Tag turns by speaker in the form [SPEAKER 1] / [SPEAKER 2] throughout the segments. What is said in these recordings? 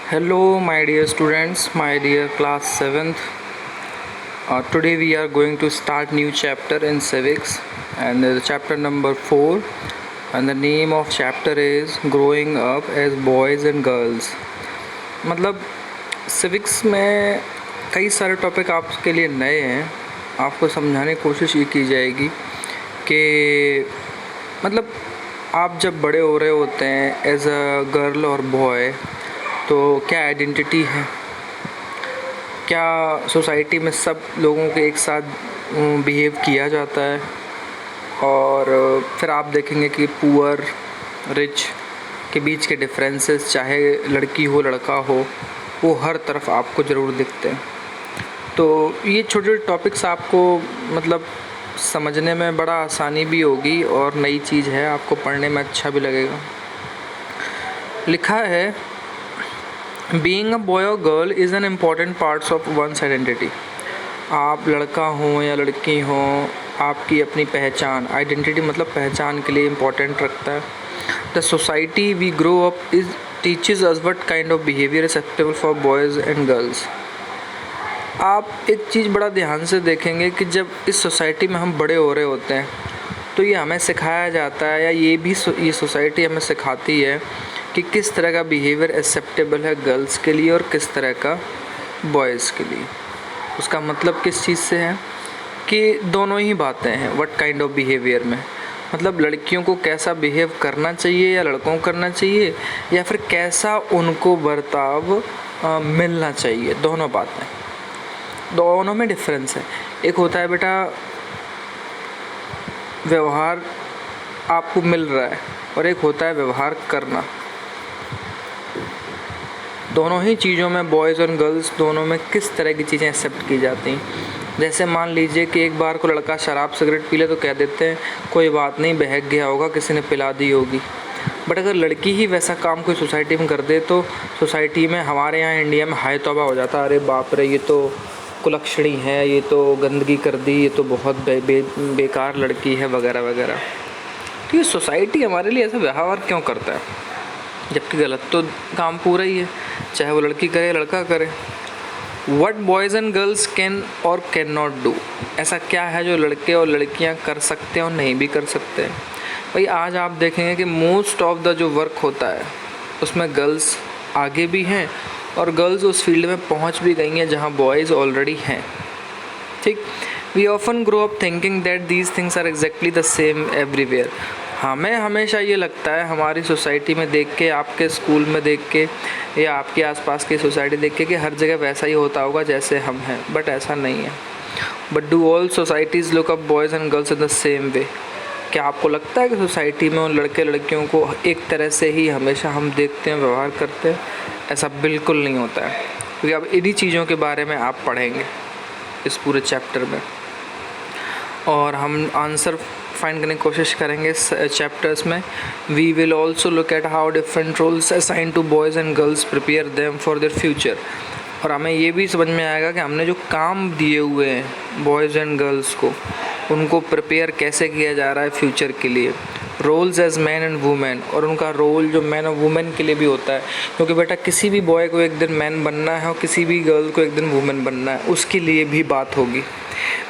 [SPEAKER 1] Hello, my dear students, my dear class 7th. Today we are going to start new chapter in civics, and chapter number 4. And the name of chapter is Growing Up as Boys and Girls. मतलब civics में कई सारे topic आपके लिए नए हैं. आपको समझाने की कोशिश ये की जाएगी कि मतलब आप जब बड़े हो रहे होते हैं एज अ गर्ल और बॉय, तो क्या आइडेंटिटी है, क्या सोसाइटी में सब लोगों के एक साथ बिहेव किया जाता है. और फिर आप देखेंगे कि पुअर रिच के बीच के डिफरेंसेस, चाहे लड़की हो लड़का हो, वो हर तरफ आपको ज़रूर दिखते हैं. तो ये छोटे छोटे टॉपिक्स आपको मतलब समझने में बड़ा आसानी भी होगी और नई चीज़ है, आपको पढ़ने में अच्छा भी लगेगा. लिखा है, बीइंग अ बॉय और girl is an important parts of one's identity. आप लड़का हो या लड़की हो, आपकी अपनी पहचान, आइडेंटिटी मतलब पहचान के लिए इम्पॉर्टेंट रखता है. The society we grow up is teaches us what kind of behaviour is acceptable for boys and girls. आप एक चीज़ बड़ा ध्यान से देखेंगे कि जब इस सोसाइटी में हम बड़े हो रहे होते हैं तो ये हमें सिखाया जाता है, या ये सोसाइटी हमें सिखाती है कि किस तरह का बिहेवियर एक्सेप्टेबल है गर्ल्स के लिए और किस तरह का बॉयज़ के लिए. उसका मतलब किस चीज़ से है कि दोनों ही बातें हैं. व्हाट काइंड ऑफ बिहेवियर में मतलब लड़कियों को कैसा बिहेव करना चाहिए या लड़कों को करना चाहिए, या फिर कैसा उनको बर्ताव मिलना चाहिए. दोनों बातें, दोनों में डिफरेंस है. एक होता है बेटा व्यवहार आपको मिल रहा है, और एक होता है व्यवहार करना. दोनों ही चीज़ों में बॉयज़ और गर्ल्स दोनों में किस तरह की चीज़ें एक्सेप्ट की जाती हैं. जैसे मान लीजिए कि एक बार को लड़का शराब सिगरेट पी ले तो कह देते हैं कोई बात नहीं, बहक गया होगा, किसी ने पिला दी होगी. बट अगर लड़की ही वैसा काम कोई सोसाइटी में कर दे तो सोसाइटी में, हमारे यहाँ इंडिया में हाय तौबा हो जाता है. अरे बाप रे, ये तो कुलक्षणी है, ये तो गंदगी कर दी, ये तो बहुत बेकार लड़की है, वगैरह वगैरह. तो ये सोसाइटी हमारे लिए ऐसा व्यवहार क्यों करता है, जबकि गलत तो काम पूरा ही है, चाहे वो लड़की करे लड़का करे. What boys and girls can और कैन नॉट डू. ऐसा क्या है जो लड़के और लड़कियां कर सकते हैं और नहीं भी कर सकते हैं. भाई आज आप देखेंगे कि मोस्ट ऑफ द जो वर्क होता है उसमें गर्ल्स आगे भी हैं और गर्ल्स उस फील्ड में पहुंच भी गई हैं जहां बॉयज़ ऑलरेडी हैं. ठीक. We often grow up thinking that these things are exactly the same everywhere. हमें हमेशा ये लगता है हमारी सोसाइटी में देख के, आपके स्कूल में देख के, या आपके आसपास की सोसाइटी देख के कि हर जगह वैसा ही होता होगा जैसे हम हैं. बट ऐसा नहीं है. But do all societies look up boys and girls in the same way. क्या आपको लगता है कि सोसाइटी में उन लड़के लड़कियों को एक तरह से ही हमेशा हम देखते हैं, व्यवहार करते हैं? ऐसा बिल्कुल नहीं होता है, क्योंकि अब इन्हीं चीज़ों के बारे में आप पढ़ेंगे इस पूरे चैप्टर में, और हम आंसर फाइंड करने की कोशिश करेंगे इस चैप्टर्स में. We will also look at how different roles assign to boys and girls prepare them for their future. और हमें ये भी समझ में आएगा कि हमने जो काम दिए हुए हैं बॉयज़ एंड गर्ल्स को, उनको प्रिपेयर कैसे किया जा रहा है फ्यूचर के लिए. Roles as man and women, और उनका रोल जो मैन और वुमेन के लिए भी होता है, क्योंकि बेटा किसी भी बॉय को एक दिन मैन बनना है और किसी भी गर्ल को एक दिन वुमेन बनना है, उसके लिए भी बात होगी.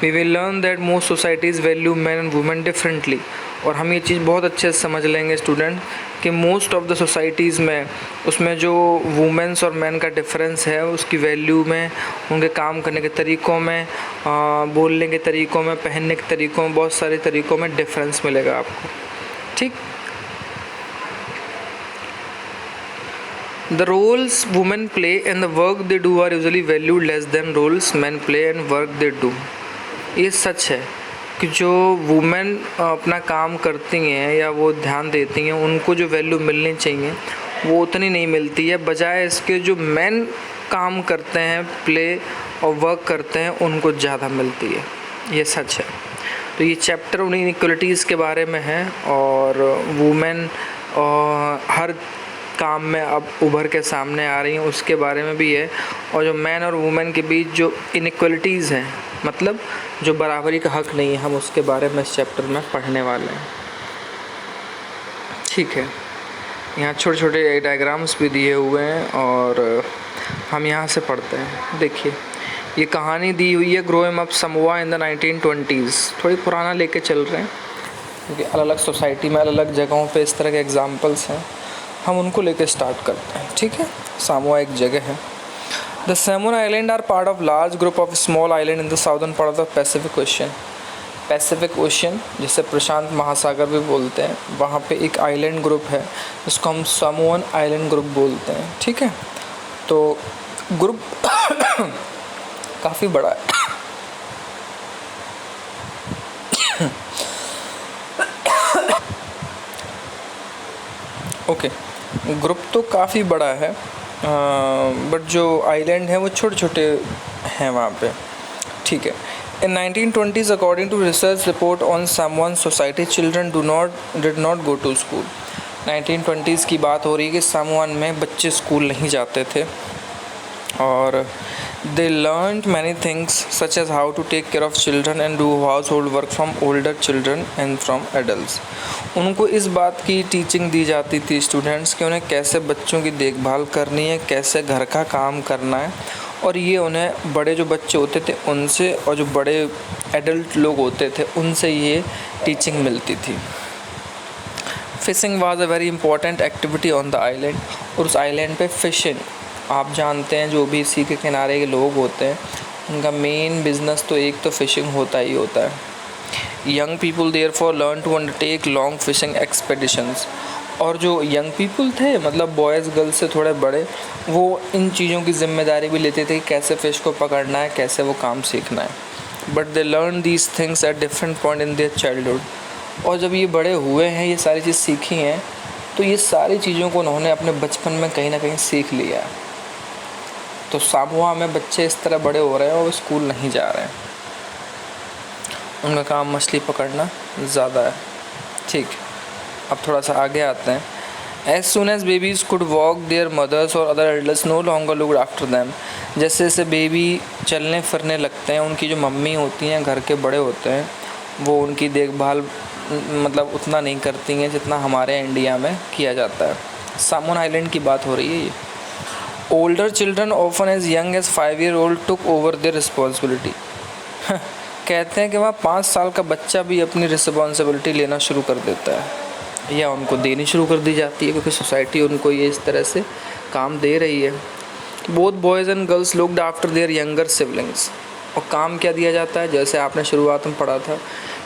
[SPEAKER 1] We will learn that most societies value man and women differently. और हम ये चीज़ बहुत अच्छे से समझ लेंगे स्टूडेंट कि मोस्ट ऑफ द सोसाइटीज़ में उसमें जो वुमेन्स और मैन का डिफरेंस है, उसकी वैल्यू में, उनके काम करने के तरीक़ों में, बोलने के तरीक़ों में, पहनने के तरीक़ों में, बहुत सारे तरीक़ों में डिफरेंस मिलेगा आपको. ठीक. The roles women play and the work they do are usually valued less than roles men play and work they do. ये सच है कि जो वुमेन अपना काम करती हैं या वो ध्यान देती हैं, उनको जो वैल्यू मिलनी चाहिए वो उतनी नहीं मिलती है. बजाय इसके जो मेन काम करते हैं, प्ले और वर्क करते हैं, उनको ज़्यादा मिलती है. ये सच है. तो ये चैप्टर उन्हीं इनइक्वलिटीज़ के बारे में है, और वुमेन हर काम में अब उभर के सामने आ रही हैं उसके बारे में भी है. और जो मैन और वुमेन के बीच जो इनइक्वलिटीज़ हैं, मतलब जो बराबरी का हक़ नहीं है, हम उसके बारे में इस चैप्टर में पढ़ने वाले हैं. ठीक है. यहाँ छोटे छोटे डायग्राम्स भी दिए हुए हैं और हम यहाँ से पढ़ते हैं। देखिए ये कहानी दी हुई है growing up Samoa in the 1920s। थोड़ी पुराना लेके चल रहे हैं क्योंकि अलग अलग सोसाइटी में अलग अलग जगहों पे इस तरह के एग्जांपल्स हैं, हम उनको लेके स्टार्ट करते हैं। ठीक है, सामोआ एक जगह है। The Samoan island are part of large group of small island in the southern part of the Pacific Ocean. Pacific Ocean जिसे प्रशांत महासागर भी बोलते हैं, वहाँ पे एक आइलैंड ग्रुप है जिसको हम सामोअन आइलैंड ग्रुप बोलते हैं। ठीक है, तो ग्रुप काफ़ी बड़ा है। ओके, ग्रुप तो काफ़ी बड़ा है, बट जो आइलैंड है वो छोटे छोटे हैं वहाँ पे। ठीक है, in 1920s according to research report on Samoan society children did not go to school. 1920s की बात हो रही है कि सामोअन में बच्चे स्कूल नहीं जाते थे और they learned many things such as how to take care of children and do household work from older children and from adults। उनको इस बात की टीचिंग दी जाती थी स्टूडेंट्स कि उन्हें कैसे बच्चों की देखभाल करनी है, कैसे घर का काम करना है, और ये उन्हें बड़े जो बच्चे होते थे उनसे और जो बड़े एडल्ट लोग होते थे उनसे ये टीचिंग मिलती थी। Fishing was a very important activity on the island, और उस आइलैंड पे फिशिंग, आप जानते हैं जो भी इसी के किनारे के लोग होते हैं उनका मेन बिजनेस तो एक तो फिशिंग होता ही होता है। Young people therefore learn to undertake long fishing expeditions, और जो यंग पीपल थे मतलब बॉयज़ गर्ल्स से थोड़े बड़े, वो इन चीज़ों की जिम्मेदारी भी लेते थे कि कैसे फ़िश को पकड़ना है, कैसे वो काम सीखना है। But they learn these things at different point in their childhood, और जब ये बड़े हुए हैं ये सारी चीज़ सीखी हैं तो ये सारी चीज़ों को उन्होंने अपने बचपन में कहीं ना कहीं सीख लिया है। तो सामोआ में बच्चे इस तरह बड़े हो रहे हैं और स्कूल नहीं जा रहे हैं, उनका काम मछली पकड़ना ज़्यादा है। ठीक, अब थोड़ा सा आगे आते हैं। As soon as babies could walk their mothers और other elders no longer looked after them. जैसे जैसे बेबी चलने फिरने लगते हैं, उनकी जो मम्मी होती हैं घर के बड़े होते हैं वो उनकी देखभाल मतलब उतना नहीं करती हैं जितना हमारे इंडिया में किया जाता है। सामोन आइलैंड की बात हो रही है ये। Older children often as young as 5 year old took over their responsibility. कहते हैं कि वहाँ 5 साल का बच्चा भी अपनी रिस्पॉन्सिबिलिटी लेना शुरू कर देता है या उनको देनी शुरू कर दी जाती है क्योंकि सोसाइटी उनको ये इस तरह से काम दे रही है। Both boys and girls looked after their younger siblings, और काम क्या दिया जाता है जैसे आपने शुरुआत में पढ़ा था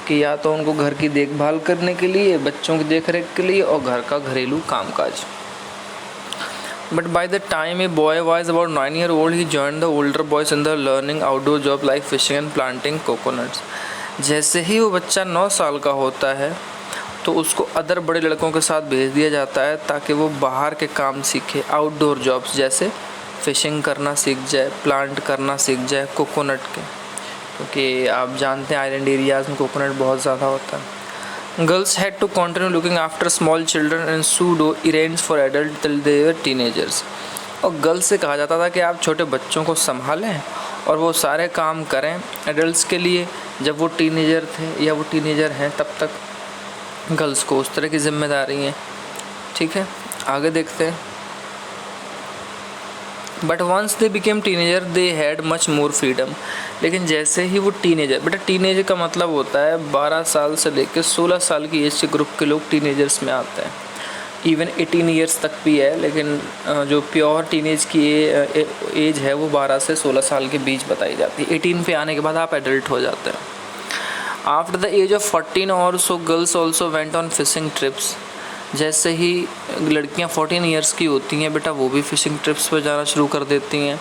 [SPEAKER 1] कि या तो उनको घर की देखभाल करने के लिए, बच्चों की देखरेख के लिए और घर का घरेलू कामकाज। But by the time a boy was about 9 years old, he joined the older boys in the learning outdoor job like fishing and planting coconuts। जैसे ही वो बच्चा 9 साल का होता है तो उसको अदर बड़े लड़कों के साथ भेज दिया जाता है ताकि वो बाहर के काम सीखे, आउटडोर जॉब्स जैसे फ़िशिंग करना सीख जाए, प्लांट करना सीख जाए कोकोनट के, क्योंकि आप जानते हैं आइलैंड एरियाज़ में कोकोनट बहुत ज़्यादा होता है। Girls had to continue looking after small children and pseudo errands for adults till they were teenagers। और गर्ल्स से कहा जाता था कि आप छोटे बच्चों को संभालें और वो सारे काम करें एडल्ट्स के लिए। जब वो टीनेजर थे या वो टीनेजर हैं तब तक गर्ल्स को उस तरह की जिम्मेदारी हैं। ठीक है, आगे देखते हैं। But once they became teenager they had much more freedom. लेकिन जैसे ही वो टीनेजर, बेटा टीनेजर का मतलब होता है 12 साल से लेकर 16 साल की एज के ग्रुप के लोग टीनेजर्स में आते हैं। इवन 18 ईयर्स तक भी है, लेकिन जो प्योर टीनेज की एज है वो 12 से 16 साल के बीच बताई जाती है। 18 पे आने के बाद आप एडल्ट हो जाते हैं। आफ्टर द एज ऑफ 14 और so girls also went on fishing trips. जैसे ही लड़कियां 14 ईयर्स की होती हैं बेटा वो भी फ़िशिंग ट्रिप्स पर जाना शुरू कर देती हैं।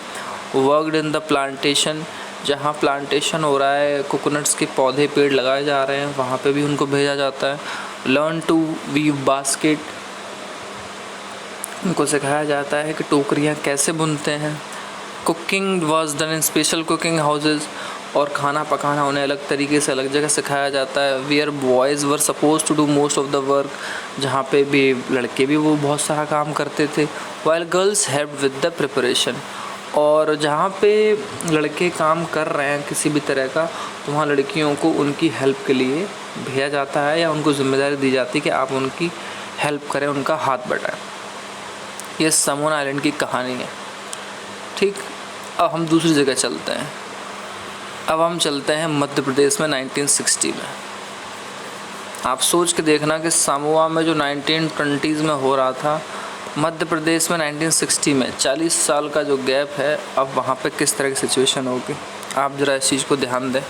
[SPEAKER 1] वर्कड इन द प्लांटेशन, जहाँ प्लांटेशन हो रहा है, कोकोनट्स के पौधे पेड़ लगाए जा रहे हैं, वहाँ पे भी उनको भेजा जाता है। लर्न टू वीव बास्केट, उनको सिखाया जाता है कि टोकरियाँ कैसे बुनते हैं। Cooking was done in special cooking houses, और खाना पकाना उन्हें अलग तरीके से अलग जगह सिखाया जाता है। Where boys were suppose to do most of the work, जहाँ पे भी लड़के भी वो बहुत सारा काम करते थे। While girls help with the preparation, और जहाँ पे लड़के काम कर रहे हैं किसी भी तरह का तो वहाँ लड़कियों को उनकी हेल्प के लिए भेजा जाता है या उनको जिम्मेदारी दी जाती है कि आप उनकी हेल्प करें, उनका हाथ बटाएं। ये समोन आइलैंड की कहानी है। ठीक, अब हम दूसरी जगह चलते हैं। अब हम चलते हैं मध्य प्रदेश में 1960 में। आप सोच के देखना कि सामोआ में जो 1920s में हो रहा था, मध्य प्रदेश में 1960 में 40 साल का जो गैप है, अब वहाँ पे किस तरह की सिचुएशन होगी। आप ज़रा इस चीज़ को ध्यान दें।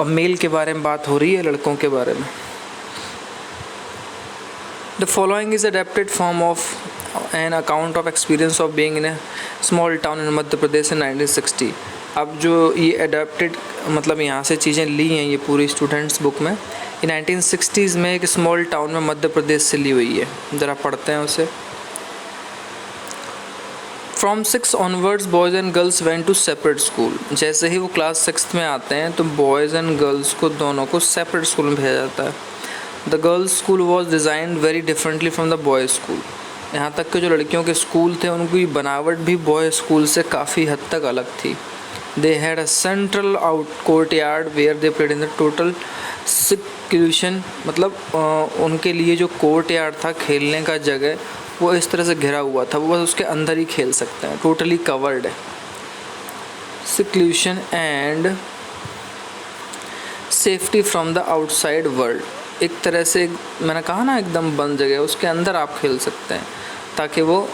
[SPEAKER 1] और मेल के बारे में बात हो रही है, लड़कों के बारे में। The following is adapted form of an account of experience of being in a small town in Madhya Pradesh in 1960। अब जो ये अडेप्टेड मतलब यहाँ से चीज़ें ली हैं ये पूरी स्टूडेंट्स बुक में, ये 1960s में एक स्मॉल टाउन में मध्य प्रदेश से ली हुई है। ज़रा पढ़ते हैं उसे। From 6 onwards boys and girls went to separate school. जैसे ही वो क्लास 6 में आते हैं तो बॉयज़ एंड गर्ल्स को दोनों को सेपरेट स्कूल में भेजा जाता है। The girls school was designed very differently from the boys school. यहाँ तक कि जो लड़कियों के स्कूल थे उनकी बनावट भी बॉयज़ स्कूल से काफ़ी हद तक अलग थी। They had a central out courtyard where they played in the total seclusion. मतलब उनके लिए जो कोर्ट यार्ड था, खेलने का जगह, वो इस तरह से घिरा हुआ था, वो बस उसके अंदर ही खेल सकते हैं, टोटली कवर्ड है। Seclusion and safety from the outside world. एक तरह से मैंने कहा ना एकदम बंद जगह, उसके अंदर आप खेल सकते हैं ताकि वो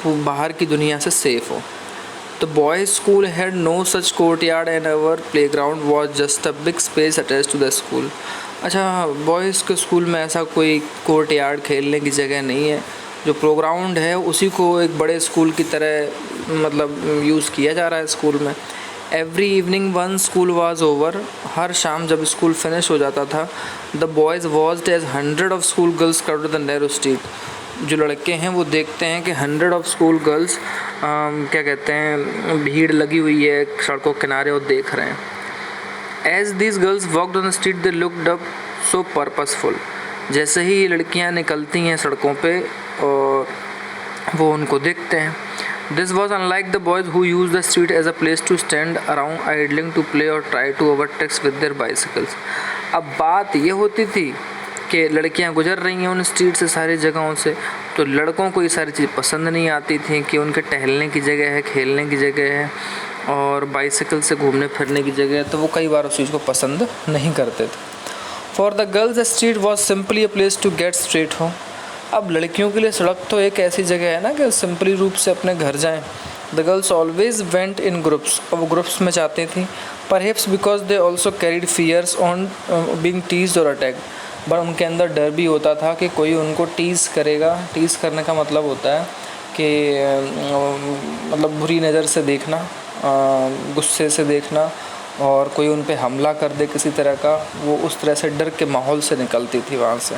[SPEAKER 1] बाहर की दुनिया से सेफ़ हो। The boys' school had no such courtyard and our playground was just a big space attached to the school। अच्छा, बॉयज़ के स्कूल में ऐसा कोई कोर्ट यार्ड खेलने की जगह नहीं है। जो प्रोग्राउंड है उसी को एक बड़े स्कूल की तरह मतलब यूज़ किया जा रहा है स्कूल में। Every evening once school was over. हर शाम जब स्कूल फिनिश हो जाता था, the boys watched as 100 of school girls crowded the narrow street. जो लड़के हैं वो देखते हैं कि 100 ऑफ स्कूल गर्ल्स क्या कहते हैं, भीड़ लगी हुई है सड़कों के किनारे और देख रहे हैं। As this girls walked on the street they looked up so purposeful. जैसे ही ये लड़कियां निकलती हैं सड़कों पे और वो उनको देखते हैं। This was unlike the boys who use the street as a place to stand around idling to play और try to overtake with their bicycles. अब बात ये होती थी कि लड़कियां गुजर रही हैं उन स्ट्रीट से सारी जगहों से, तो लड़कों को ये सारी चीज़ पसंद नहीं आती थी कि उनके टहलने की जगह है, खेलने की जगह है और बाइसिकल से घूमने फिरने की जगह है, तो वो कई बार उस चीज़ को पसंद नहीं करते थे। For the girls the street was simply a place to get straight home. अब लड़कियों के लिए सड़क तो एक ऐसी जगह है ना कि सिंपली रूप से अपने घर जाएँ। The girls always went in groups. और वो ग्रुप्स में जाती थी, perhaps because they also carried fears on being teased और अटैक्ड। बट उनके अंदर डर भी होता था कि कोई उनको टीज़ करेगा। टीज़ करने का मतलब होता है कि मतलब बुरी नज़र से देखना, गुस्से से देखना, और कोई उन पे हमला कर दे किसी तरह का, वो उस तरह से डर के माहौल से निकलती थी वहाँ से।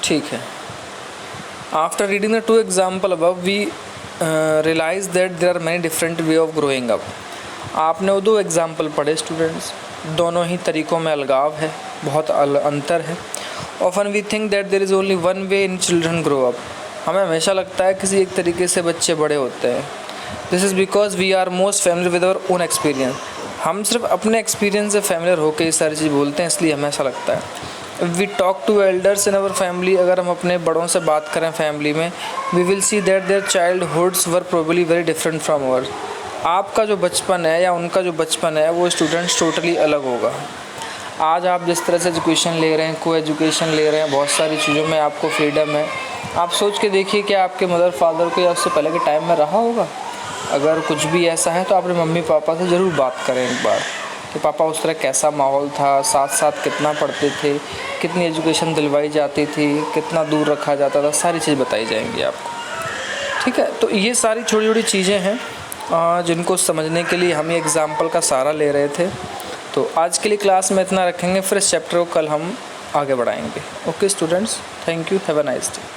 [SPEAKER 1] ठीक है। After reading the 2 example above we realise that there are many different way of growing up. आपने वो 2 एग्जाम्पल पढ़े स्टूडेंट्स, दोनों ही तरीक़ों में अलगाव है, बहुत अंतर है। Often we think that there is only one way in children grow up. हमें हमेशा लगता है किसी एक तरीके से बच्चे बड़े होते हैं। This is because we are most familiar with our own experience. हम सिर्फ अपने एक्सपीरियंस से फैमिलियर होकर ये सारी चीज़ बोलते हैं, इसलिए हमें ऐसा लगता है। We talk to elders in our family. अगर हम अपने बड़ों से बात करें फैमिली में, we will see that their childhoods were probably very different from our. आपका जो बचपन है या उनका जो बचपन है वो स्टूडेंट्स टोटली अलग होगा। आज आप जिस तरह से एजुकेशन ले रहे हैं, को एजुकेशन ले रहे हैं, बहुत सारी चीज़ों में आपको फ्रीडम है। आप सोच के देखिए कि आपके मदर फादर को या उससे पहले के टाइम में रहा होगा। अगर कुछ भी ऐसा है तो अपने मम्मी पापा से ज़रूर बात करें एक बार कि पापा उस तरह कैसा माहौल था, साथ साथ कितना पढ़ते थे, कितनी एजुकेशन दिलवाई जाती थी, कितना दूर रखा जाता था, सारी चीज़ बताई जाएंगी आपको। ठीक है, तो ये सारी छोटी छोटी चीज़ें हैं जिनको समझने के लिए हम ये एग्ज़ाम्पल का सहारा ले रहे थे। तो आज के लिए क्लास में इतना रखेंगे, फिर इस चैप्टर को कल हम आगे बढ़ाएंगे। Okay students, thank you, have a nice day.